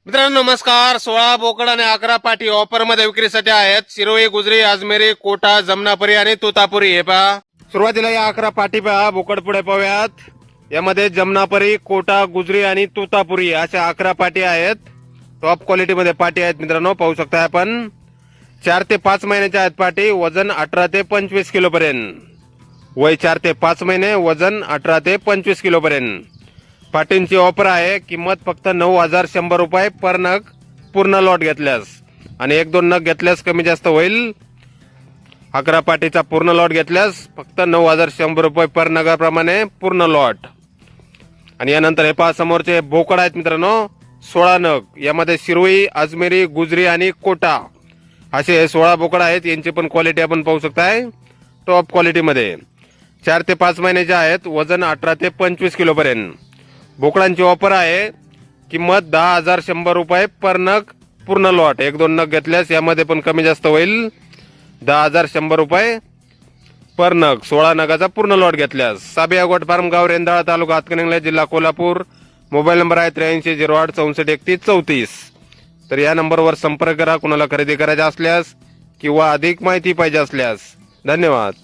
मित्रांनो नमस्कार. 16 बोकड आणि 11 पाटी ऑफर मध्ये विक्रीसाठी आहेत. शिरोई, गुजरी, अजमेरी, कोटा, जमनापुरी आणि तोतापुरी. हे पहा, सुरुवातीला या 11 पाटी पहा. बोकड पुढे पाहूयात. यामध्ये जमनापुरी, कोटा, गुजरी आणि तोतापुरी अशा 11 पाटी आहेत. टॉप क्वालिटी मध्ये पाटी आहेत मित्रांनो, पाहू शकता आपण. 4 ते 5 महिन्याच्या आहेत पाटी. वजन 18 ते 25 किलो पर्यंत. वय 4 ते 5 महिने, वजन 18 ते 25 किलो पर्यंत. पाटींची ऑफर आहे. किंमत फक्त 9,100 रुपये पर नग पूर्ण लॉट घेतल्यास, आणि 1-2 नग घेतल्यास कमी जास्त होईल. 11 पाटीचा पूर्ण लॉट घेतल्यास फक्त 9,100 रुपये पर नगाप्रमाणे पूर्ण लॉट. आणि यानंतर हे पहा, समोरचे बोकड आहेत मित्रांनो, 16 नग. यामध्ये शिरोई, अजमेरी, गुजरी आणि कोटा असे 16 बोकड आहेत. यांची पण क्वालिटी आपण पाहू शकताय, टॉप क्वालिटीमध्ये. 4 ते 5 महिन्याचे आहेत. वजन 18 ते 25 किलो पर्यंत. बोकडांची ऑफर आहे. किंमत 10,100 रुपये पर नग पूर्ण लॉट. 1-2 नग घेतल्यास यामध्ये पण कमी जास्त होईल. 10,100 रुपये पर नग, 16 नगाचा पूर्ण लॉट घेतल्यास. साबिया गोट फार्म, गाव रेंदाळा, तालुका हातकणंगले, जिल्हा कोल्हापूर. मोबाईल नंबर आहे 8308643134. तर या नंबरवर संपर्क करा कुणाला खरेदी करायचा असल्यास किंवा अधिक माहिती पाहिजे असल्यास. धन्यवाद.